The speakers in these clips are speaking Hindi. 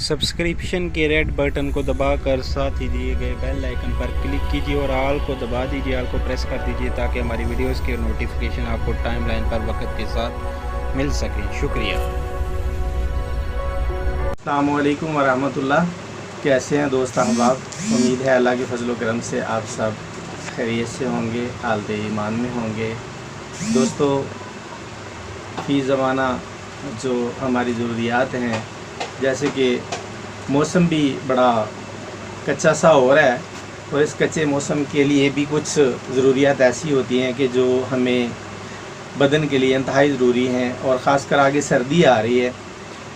सब्सक्रिप्शन के रेड बटन को दबाकर साथ ही दिए गए बेल आइकन पर क्लिक कीजिए और ऑल को दबा दीजिए, ऑल को प्रेस कर दीजिए ताकि हमारी वीडियोस के नोटिफिकेशन आपको टाइमलाइन पर वक्त के साथ मिल सके। शुक्रिया। अस्सलाम वालेकुम वरहमतुल्लाह। कैसे हैं दोस्त अहबाब? उम्मीद है अल्लाह के फजल करम से आप सब खैरियत से होंगे, हालत ईमान में होंगे। दोस्तों, फ़ी ज़माना जो हमारी ज़रूरियात हैं, जैसे कि मौसम भी बड़ा कच्चा सा हो रहा है और इस कच्चे मौसम के लिए भी कुछ ज़रूरियात ऐसी होती हैं कि जो हमें बदन के लिए इंतहाई ज़रूरी हैं, और ख़ास कर आगे सर्दी आ रही है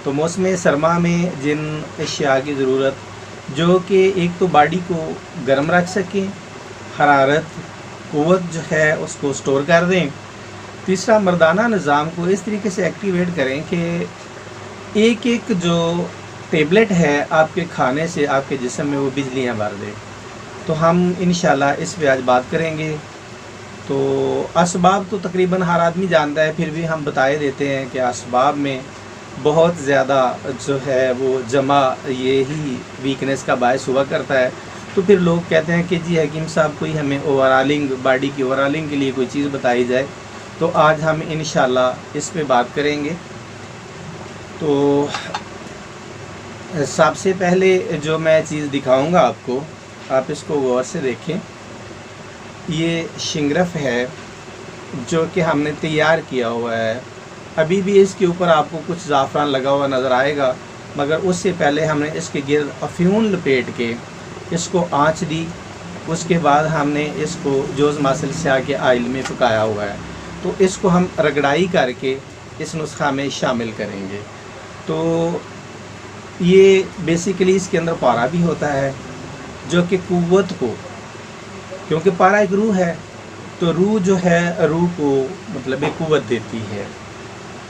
तो मौसम सरमा में जिन अशिया की ज़रूरत जो कि एक तो बॉडी को गर्म रख सकें, हरारत क़ुव्वत जो है उसको स्टोर कर दें। तीसरा, मर्दाना निज़ाम को इस तरीके से एक्टिवेट करें कि एक एक जो टेबलेट है आपके खाने से आपके जिस्म में वो बिजलियाँ भर दे। तो हम इंशाल्लाह इस पे आज बात करेंगे। तो असबाब तो तकरीबन हर आदमी जानता है, फिर भी हम बताए देते हैं कि असबाब में बहुत ज़्यादा जो है वो जमा ये ही वीकनेस का बायस हुआ करता है। तो फिर लोग कहते हैं कि जी हकीम साहब कोई हमें ओवरऑलिंग, बॉडी की ओवरऑलिंग के लिए कोई चीज़ बताई जाए। तो आज हम इंशाल्लाह इस पे बात करेंगे। तो सबसे पहले जो मैं चीज़ दिखाऊंगा आपको, आप इसको गौर से देखें। ये शिंगरफ है जो कि हमने तैयार किया हुआ है। अभी भी इसके ऊपर आपको कुछ ज़ाफ़रान लगा हुआ नज़र आएगा, मगर उससे पहले हमने इसके गिर्द अफ्यून लपेट के इसको आँच दी। उसके बाद हमने इसको जोज़ मासल स्याह के आयल में पकाया हुआ है। तो इसको हम रगड़ाई करके इस नुस्खा में शामिल करेंगे। तो ये बेसिकली इसके अंदर पारा भी होता है जो कि क़ुव्वत को, क्योंकि पारा एक रूह है, तो रूह जो है रूह को मतलब एक क़ुव्वत देती है।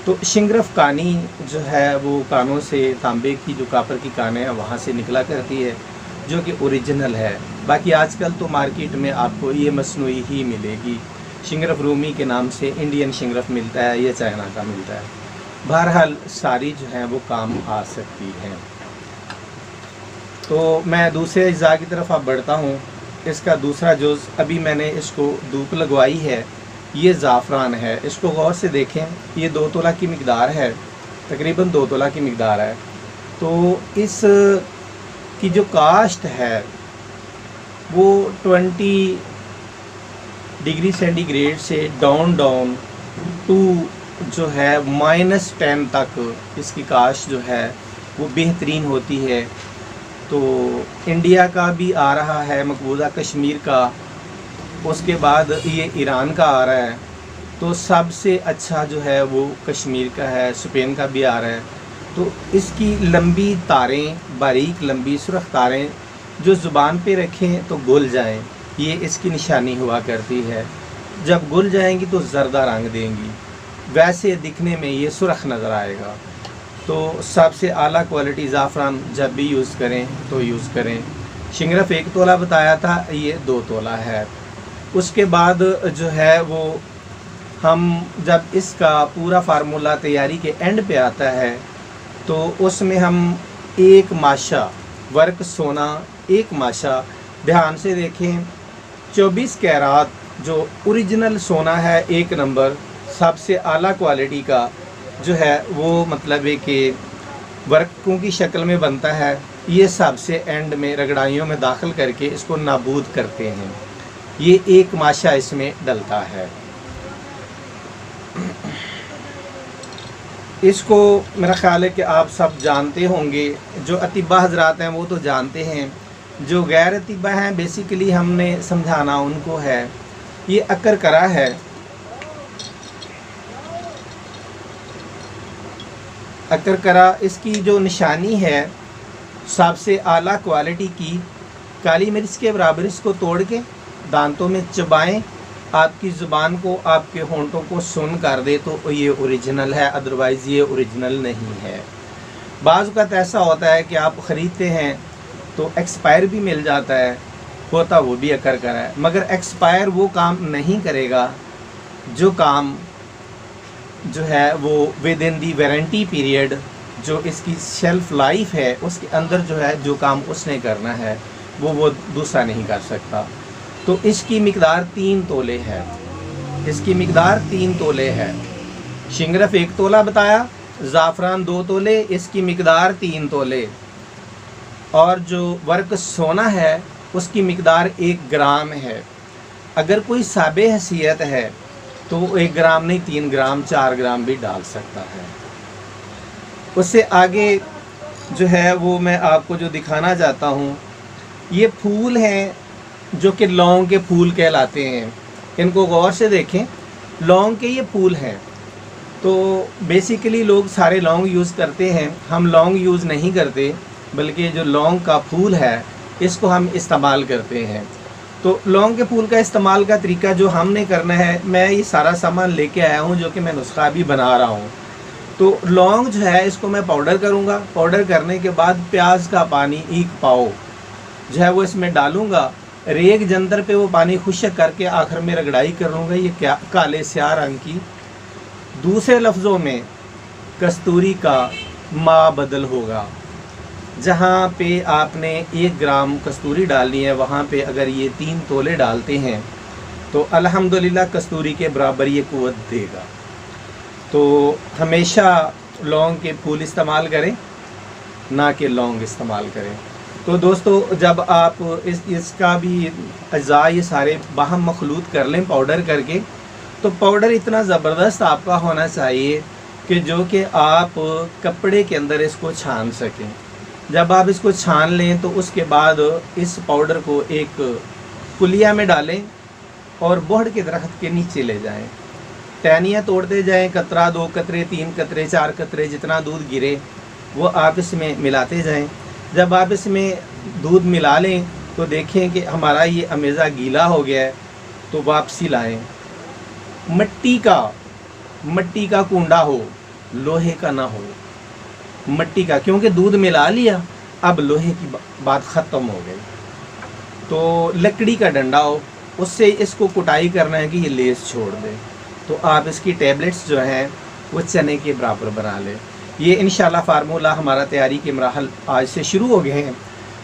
तो शिंगरफ कानी जो है वो कानों से तांबे की जो कापर की कानें हैं वहाँ से निकला करती है, जो कि ओरिजिनल है। बाकी आजकल तो मार्केट में आपको ये मसनूई ही मिलेगी। शिंगरफ रूमी के नाम से इंडियन शिंगरफ मिलता है, ये चाइना का मिलता है। बहरहाल सारी जो हैं वो काम आ सकती हैं। तो मैं दूसरे अज्जा की तरफ अब बढ़ता हूँ। इसका दूसरा जुज़ अभी मैंने इसको धूप लगवाई है, ये ज़ाफ़रान है। इसको गौर से देखें, ये 2 तोला की मिक़दार है, तकरीबन 2 तोला की मिक़दार है। तो इस की जो कास्ट है वो 20 डिग्री सेंटीग्रेड से डाउन टू जो है -10 तक इसकी काश जो है वो बेहतरीन होती है। तो इंडिया का भी आ रहा है, मकबूजा कश्मीर का, उसके बाद ये ईरान का आ रहा है। तो सबसे अच्छा जो है वो कश्मीर का है, स्पेन का भी आ रहा है। तो इसकी लंबी तारें, बारीक लंबी सुरख तारें जो ज़ुबान पे रखें तो घुल जाएं, ये इसकी निशानी हुआ करती है। जब घुल जाएंगी तो ज़रदा रंग देंगी, वैसे दिखने में ये सुरख नज़र आएगा। तो सबसे आला क्वालिटी ज़ाफ़रान जब भी यूज़ करें तो यूज़ करें। शिंगरफ 1 तोला बताया था, ये 2 तोला है। उसके बाद जो है वो हम जब इसका पूरा फार्मूला तैयारी के एंड पे आता है तो उसमें हम 1 माशा वर्क सोना, 1 माशा, ध्यान से देखें, 24 कैरात जो ओरिजिनल सोना है, 1 नंबर सबसे आला क्वालिटी का जो है वो मतलब है कि वर्कों की शक्ल में बनता है। ये सबसे एंड में रगड़ाइयों में दाखिल करके इसको नाबूद करते हैं। ये 1 माशा इसमें डलता है। इसको मेरा ख़्याल है कि आप सब जानते होंगे। जो अतिबा हजरात हैं वो तो जानते हैं, जो गैर अतिबा हैं बेसिकली हमने समझाना उनको है। ये अकर करा है, अकर करा इसकी जो निशानी है सबसे आला क्वालिटी की काली मिर्च के बराबर इसको तोड़ के दांतों में चबाएं, आपकी ज़ुबान को, आपके होंठों को सुन कर दे तो ये ओरिजिनल है, अदरवाइज़ ये ओरिजिनल नहीं है। बाज़ वक़्त ऐसा होता है कि आप ख़रीदते हैं तो एक्सपायर भी मिल जाता है, होता वो भी अकर करा है, मगर एक्सपायर वो काम नहीं करेगा जो काम जो है वो with in the warranty period जो इसकी शेल्फ लाइफ है उसके अंदर जो है जो काम उसने करना है वो दूसरा नहीं कर सकता। तो इसकी मिकदार 3 तोले है, इसकी मिकदार 3 तोले है। शिंगरफ 1 तोला बताया, ज़ाफ़रान 2 तोले, इसकी मिकदार 3 तोले। और जो वर्क सोना है उसकी मिकदार 1 ग्राम है। अगर कोई साबे हैसियत है तो वो 1 ग्राम नहीं 3 ग्राम 4 ग्राम भी डाल सकता है। उससे आगे जो है वो मैं आपको जो दिखाना चाहता हूँ, ये फूल हैं जो कि लौंग के फूल कहलाते हैं। इनको गौर से देखें, लौंग के ये फूल हैं। तो बेसिकली लोग सारे लौंग यूज़ करते हैं, हम लौंग यूज़ नहीं करते, बल्कि जो लौंग का फूल है इसको हम इस्तेमाल करते हैं। तो लौंग के फूल का इस्तेमाल का तरीका जो हमने करना है, मैं ये सारा सामान लेके आया हूँ जो कि मैं नुस्खा भी बना रहा हूँ। तो लौंग जो है इसको मैं पाउडर करूँगा। पाउडर करने के बाद प्याज का पानी 1 पाव जो है वो इसमें डालूँगा। रेग जंतर पे वो पानी खुश्क करके आखिर में रगड़ाई करूँगा, ये क्या काले स्याह रंग की। दूसरे लफ्ज़ों में कस्तूरी का मा बदल होगा। जहाँ पे आपने 1 ग्राम कस्तूरी डालनी है, वहाँ पे अगर ये 3 तोले डालते हैं तो अल्हम्दुलिल्लाह कस्तूरी के बराबर ये कुव्वत देगा। तो हमेशा लौंग के फूल इस्तेमाल करें, ना कि लौंग इस्तेमाल करें। तो दोस्तों, जब आप इसका भी अज़ा ये सारे बाहम मखलूत कर लें पाउडर करके, तो पाउडर इतना ज़बरदस्त आपका होना चाहिए कि जो कि आप कपड़े के अंदर इसको छान सकें। जब आप इसको छान लें तो उसके बाद इस पाउडर को एक कुलिया में डालें और बोहड़ के दरख्त के नीचे ले जाएं। टहनियाँ तोड़ते जाएं, कतरा 2 कतरे 3 कतरे 4 कतरे जितना दूध गिरे वो आप इसमें मिलाते जाएं। जब आप इसमें दूध मिला लें तो देखें कि हमारा ये अमेज़ा गीला हो गया है, तो वापसी लाएं। मिट्टी का कूंडा हो, लोहे का ना हो, मिट्टी का, क्योंकि दूध मिला लिया, अब लोहे की बात ख़त्म हो गई। तो लकड़ी का डंडा हो, उससे इसको कुटाई करना है कि ये लेस छोड़ दे। तो आप इसकी टैबलेट्स जो हैं वो चने के बराबर बना लें। ये इंशाल्लाह फार्मूला हमारा तैयारी के मराहल आज से शुरू हो गए हैं।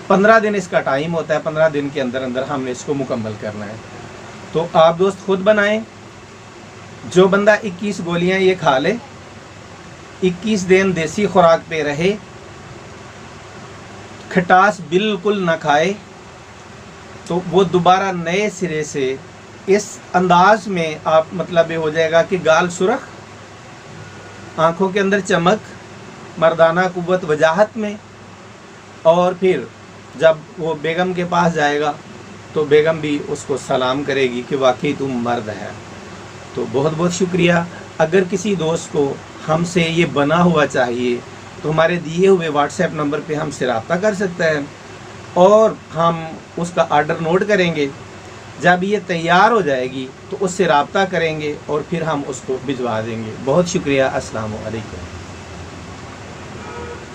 15 दिन इसका टाइम होता है, 15 दिन के अंदर अंदर हमने इसको मुकम्मल करना है। तो आप दोस्त खुद बनाएं। जो बंदा 21 गोलियां ये खा ले, 21 दिन देसी खुराक पे रहे, खटास बिल्कुल ना खाए, तो वो दोबारा नए सिरे से इस अंदाज में आप, मतलब ये हो जाएगा कि गाल सुरख, आँखों के अंदर चमक, मर्दाना कुव्वत वजाहत में। और फिर जब वो बेगम के पास जाएगा तो बेगम भी उसको सलाम करेगी कि वाकई तुम मर्द है। तो बहुत बहुत शुक्रिया। अगर किसी दोस्त को हमसे ये बना हुआ चाहिए तो हमारे दिए हुए व्हाट्सएप नंबर पे हमसे रब्ता कर सकता है और हम उसका आर्डर नोट करेंगे। जब ये तैयार हो जाएगी तो उससे रब्ता करेंगे और फिर हम उसको भिजवा देंगे। बहुत शुक्रिया। अस्सलामु अलैकुम।